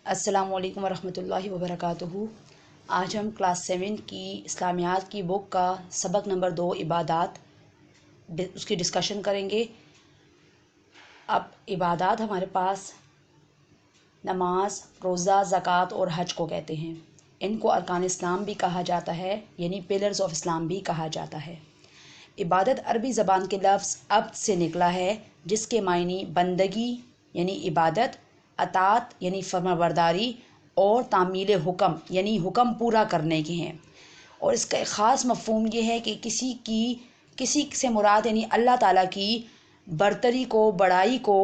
अस्सलामु अलैकुम वरहमतुल्लाहि वबरकातुहू। आज हम क्लास 7 की इस्लामियात की बुक का सबक नंबर 2 इबादात उसकी डिस्कशन करेंगे। अब इबादात हमारे पास नमाज, रोज़ा, ज़कात और हज को कहते हैं। इनको अरकान इस्लाम भी कहा जाता है, यानी पिलर्स ऑफ इस्लाम भी कहा जाता है। इबादत अरबी ज़बान के लफ्ज़ अब्द से निकला है, जिसके मायने बंदगी यानी इबादत, अतात यानी फरमाबरदारी और तामील हुक्म यानी हुक्म पूरा करने के हैं। और इसका एक ख़ास मफ़हूम ये है कि किसी से मुराद यानी अल्लाह ताला की बरतरी को, बड़ाई को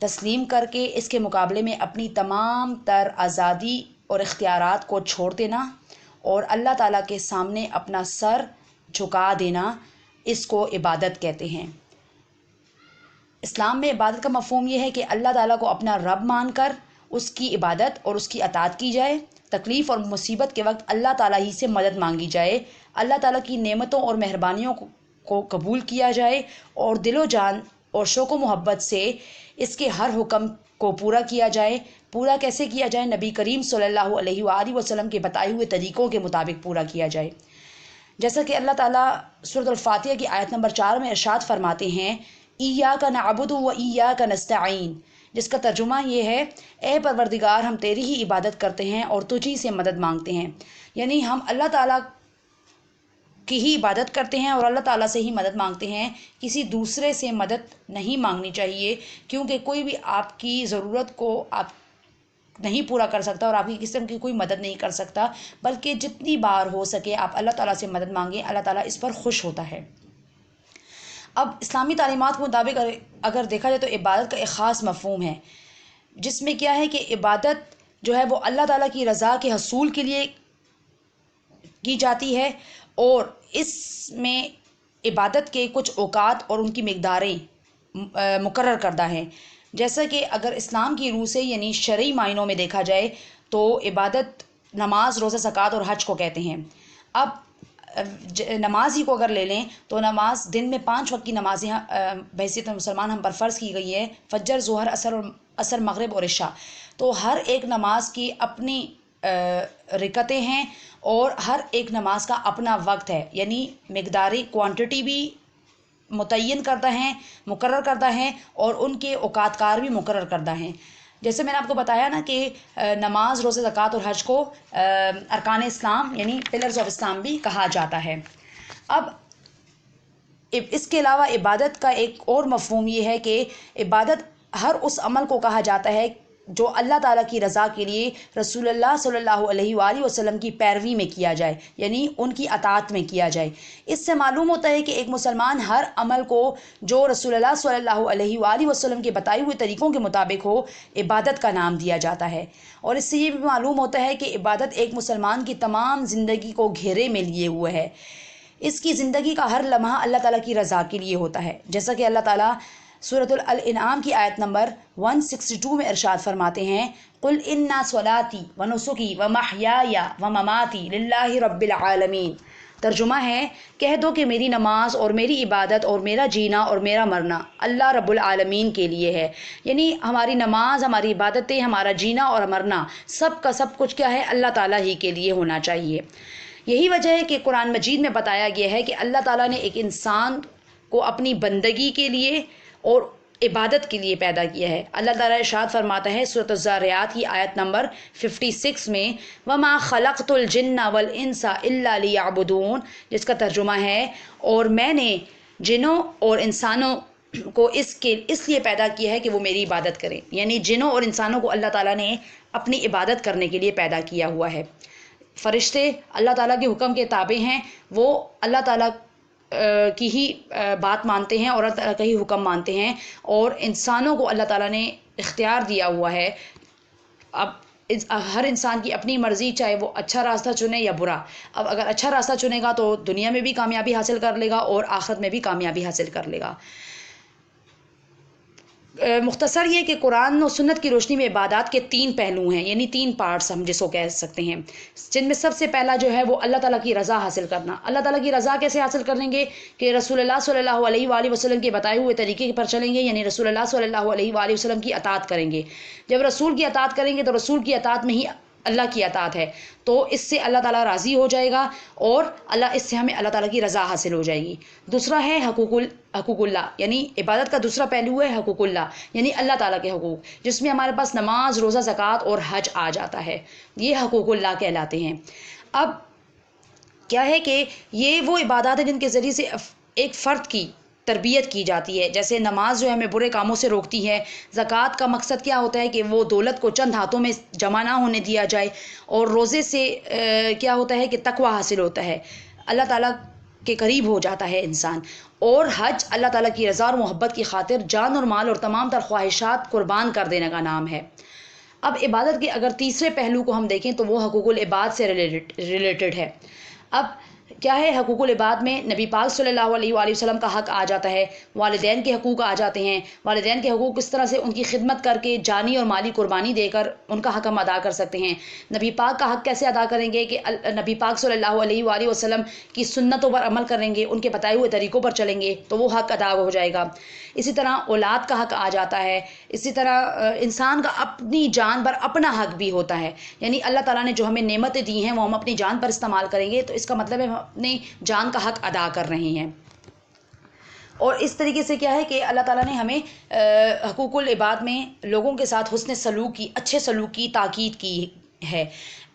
तस्लीम करके इसके मुकाबले में अपनी तमाम तर आज़ादी और इख्तियारात को छोड़ देना और अल्लाह ताला के सामने अपना सर झुका देना, इसको इबादत कहते हैं। इस्लाम में इबादत का मफ़हूम ये है कि अल्लाह ताला को अपना रब मानकर उसकी इबादत और उसकी अताअत की जाए। तकलीफ़ और मुसीबत के वक्त अल्लाह ताला ही से मदद मांगी जाए। अल्लाह ताला की नेमतों और मेहरबानियों को कबूल किया जाए और दिलो जान और शौक़ मोहब्बत से इसके हर हुक्म को पूरा किया जाए। पूरा कैसे किया जाए? नबी करीम सल्लल्लाहु अलैहि वसल्लम के बताए हुए तरीक़ों के मुताबिक पूरा किया जाए। जैसा कि अल्लाह ताला सूरत अल-फातिहा की आयत नंबर 4 में इरशाद फरमाते हैं, इय्याका नअबुदु व इय्याका नस्तईन, जिसका तर्जुमा ये है, ए परवरदिगार, हम तेरी ही इबादत करते हैं और तुझी से मदद मांगते हैं। यानी हम अल्लाह ताला की ही इबादत करते हैं और अल्लाह ताला से ही मदद मांगते हैं। किसी दूसरे से मदद नहीं मांगनी चाहिए, क्योंकि कोई भी आपकी ज़रूरत को आप नहीं पूरा कर सकता और आपकी किस्म की कोई मदद नहीं कर सकता। बल्कि जितनी बार हो सके आप अल्लाह ताला से मदद मांगें, अल्लाह ताला इस पर खुश होता है। अब इस्लामी तालीमात के मुताबिक अगर देखा जाए तो इबादत का एक ख़ास मफ़हूम है, जिसमें क्या है कि इबादत जो है वो अल्लाह ताला की रज़ा के हसूल के लिए की जाती है और इसमें इबादत के कुछ औकात और उनकी मिक़दारें मुकर्रर करदा हैं। जैसा कि अगर इस्लाम की रूह से यानी शरई मायनों में देखा जाए तो इबादत नमाज, रोज़ा, ज़कात और हज को कहते हैं। अब नमाज ही को अगर ले लें तो नमाज दिन में 5 वक्त की नमाज़ें बहैसियत मुसलमान हम पर फ़र्ज़ की गई है, फ़जर, ज़ोहर, असर, मग़रिब और इशा। तो हर एक नमाज की अपनी रिकतें हैं और हर एक नमाज का अपना वक्त है, यानी मिक़दारी क्वांटिटी भी मुतय्यन करता है, मुकर्रर करता है और उनके औकातकार भी मुकर्रर करता है। जैसे मैंने आपको बताया ना कि नमाज, रोज़ा, ज़कात और हज को अरकान इस्लाम यानी पिलर्स ऑफ इस्लाम भी कहा जाता है। अब इसके अलावा इबादत का एक और मफ़हूम ये है कि इबादत हर उस अमल को कहा जाता है जो अल्लाह ताला की रज़ा के लिए रसूलुल्लाह सल्लल्लाहु अलैहि वसल्लम की पैरवी में किया जाए, यानी उनकी अताअत में किया जाए। इससे मालूम होता है कि एक मुसलमान हर अमल को जो रसूलुल्लाह सल्लल्लाहु अलैहि वसल्लम के बताए हुए तरीक़ों के मुताबिक हो, इबादत का नाम दिया जाता है। और इससे ये भी मालूम होता है कि इबादत एक मुसलमान की तमाम ज़िंदगी को घेरे में लिए हुए है। इसकी ज़िंदगी का हर लम्हा अल्लाह ताला की रज़ा के लिए होता है। जैसा कि अल्लाह ताला सूरत अल-इनआम की आयत नंबर 162 में इरशाद फरमाते हैं, कुल इन्ना स्वलाती व नुसुकी व महयाया व ममाती लिल्लाहि रब्बिल आलमीन। तर्जुमा है, कह दो कि मेरी नमाज और मेरी इबादत और मेरा जीना और मेरा मरना अल्लाह रब्बुल आलमीन के लिए है। यानी हमारी नमाज, हमारी इबादतें, हमारा जीना और मरना सब का सब कुछ क्या है? अल्लाह ताला ही के लिए होना चाहिए। यही वजह है कि कुरान मजीद में बताया गया है कि अल्लाह ताला ने एक इंसान को अपनी बंदगी के लिए और इबादत के लिए पैदा किया है। अल्लाह ताला इरशाद फरमाता है सूरत अज़-ज़ारियात की आयत नंबर 56 में, वमा खलक़तुल जिन्ना वल इंसा इल्ला लियअबुदून, जिसका तर्जुमा है, और मैंने जिनों और इंसानों को इसलिए पैदा किया है कि वो मेरी इबादत करें। यानी जिनों और इंसानों को अल्लाह ताला ने अपनी इबादत करने के लिए पैदा किया हुआ है। फ़रिश्ते अल्लाह ताला के हुक्म के ताबे हैं, वो अल्लाह ताला की ही बात मानते हैं और अल्लाह ताला का ही हुक्म मानते हैं और इंसानों को अल्लाह ताला ने इख्तियार दिया हुआ है। अब हर इंसान की अपनी मर्ज़ी, चाहे वो अच्छा रास्ता चुने या बुरा। अब अगर अच्छा रास्ता चुनेगा तो दुनिया में भी कामयाबी हासिल कर लेगा और आखिरत में भी कामयाबी हासिल कर लेगा। مختصر یہ کہ قرآن و سنت کی روشنی میں عبادات کے 3 پہلو ہیں، یعنی 3 پارٹس ہم جس کو کہہ سکتے ہیں، جن میں سب سے پہلا جو ہے وہ اللہ تعالیٰ کی رضا حاصل کرنا۔ اللہ تعالیٰ کی رضا کیسے حاصل کریں گے؟ کہ رسول اللہ صلی اللہ علیہ وآلہ وسلم کے بتائے ہوئے طریقے پر چلیں گے، یعنی رسول اللہ صلی اللہ علیہ وآلہ وسلم کی اطاعت کریں گے۔ جب رسول کی اطاعت کریں گے تو رسول کی اطاعت میں ہی اللہ کی اطاعت ہے، تو اس سے اللہ تعالیٰ راضی ہو جائے گا اور اس سے ہمیں اللہ تعالیٰ کی رضا حاصل ہو جائے گی۔ دوسرا ہے حقوق اللہ، یعنی عبادت کا دوسرا پہلو ہے حقوق اللہ، یعنی اللہ تعالیٰ کے حقوق، جس میں ہمارے پاس نماز، روزہ، زکوٰۃ اور حج آ جاتا ہے، یہ حقوق اللہ کہلاتے ہیں۔ اب کیا ہے کہ یہ وہ عبادات ہیں جن کے ذریعے سے ایک فرد کی تربیت کی جاتی ہے، جیسے نماز جو ہے ہمیں برے کاموں سے روکتی ہے، زکوٰۃ کا مقصد کیا ہوتا ہے کہ وہ دولت کو چند ہاتھوں میں جمع نہ ہونے دیا جائے، اور روزے سے کیا ہوتا ہے کہ تقوی حاصل ہوتا ہے، اللہ تعالیٰ کے قریب ہو جاتا ہے انسان، اور حج اللہ تعالیٰ کی رضا اور محبت کی خاطر جان اور مال اور تمام تر خواہشات قربان کر دینے کا نام ہے۔ اب عبادت کے اگر تیسرے پہلو کو ہم دیکھیں تو وہ حقوق العباد سے ریلیٹڈ ہے۔ اب کیا ہے حقوق العباد میں نبی پاک صلی اللہ علیہ وآلہ وسلم کا حق آ جاتا ہے، والدین کے حقوق آ جاتے ہیں، والدین کے حقوق اس طرح سے ان کی خدمت کر کے جانی اور مالی قربانی دے کر ان کا حق ہم ادا کر سکتے ہیں۔ نبی پاک کا حق کیسے ادا کریں گے کہ نبی پاک صلی اللہ علیہ وآلہ وسلم کی سنتوں پر عمل کریں گے، ان کے بتائے ہوئے طریقوں پر چلیں گے تو وہ حق ادا ہو جائے گا۔ اسی طرح اولاد کا حق آ جاتا ہے، اسی طرح انسان کا اپنی جان پر اپنا حق بھی ہوتا ہے، یعنی اللہ تعالیٰ نے جو ہمیں نعمتیں دی ہیں وہ ہم اپنی جان پر استعمال کریں گے تو اس کا مطلب ہے ہم اپنی جان کا حق ادا کر رہے ہیں۔ اور اس طریقے سے کیا ہے کہ اللہ تعالیٰ نے ہمیں حقوق العباد میں لوگوں کے ساتھ حسن سلوک کی، اچھے سلوک کی تاکید کی ہے۔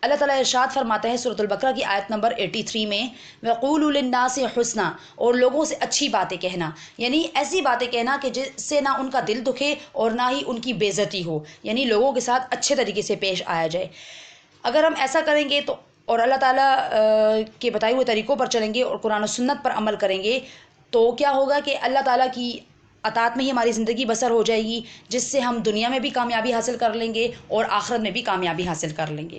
اللہ تعالیٰ ارشاد فرماتا ہے سورۃ البقرہ کی آیت نمبر 83 میں، وَقُولُوا لِلنَّاسِ حُسْنًا، اور لوگوں سے اچھی باتیں کہنا، یعنی ایسی باتیں کہنا کہ جس سے نہ ان کا دل دکھے اور نہ ہی ان کی بے عزتی ہو، یعنی لوگوں کے ساتھ اچھے طریقے سے پیش آیا جائے۔ اگر ہم ایسا کریں گے تو اور اللہ تعالیٰ کے بتائے ہوئے طریقوں پر چلیں گے اور قرآن و سنت پر عمل کریں گے تو کیا ہوگا کہ اللہ تعالیٰ کی اطاعت میں ہی ہماری زندگی بسر ہو جائے گی، جس سے ہم دنیا میں بھی کامیابی حاصل کر لیں گے اور آخرت میں بھی کامیابی حاصل کر لیں گے۔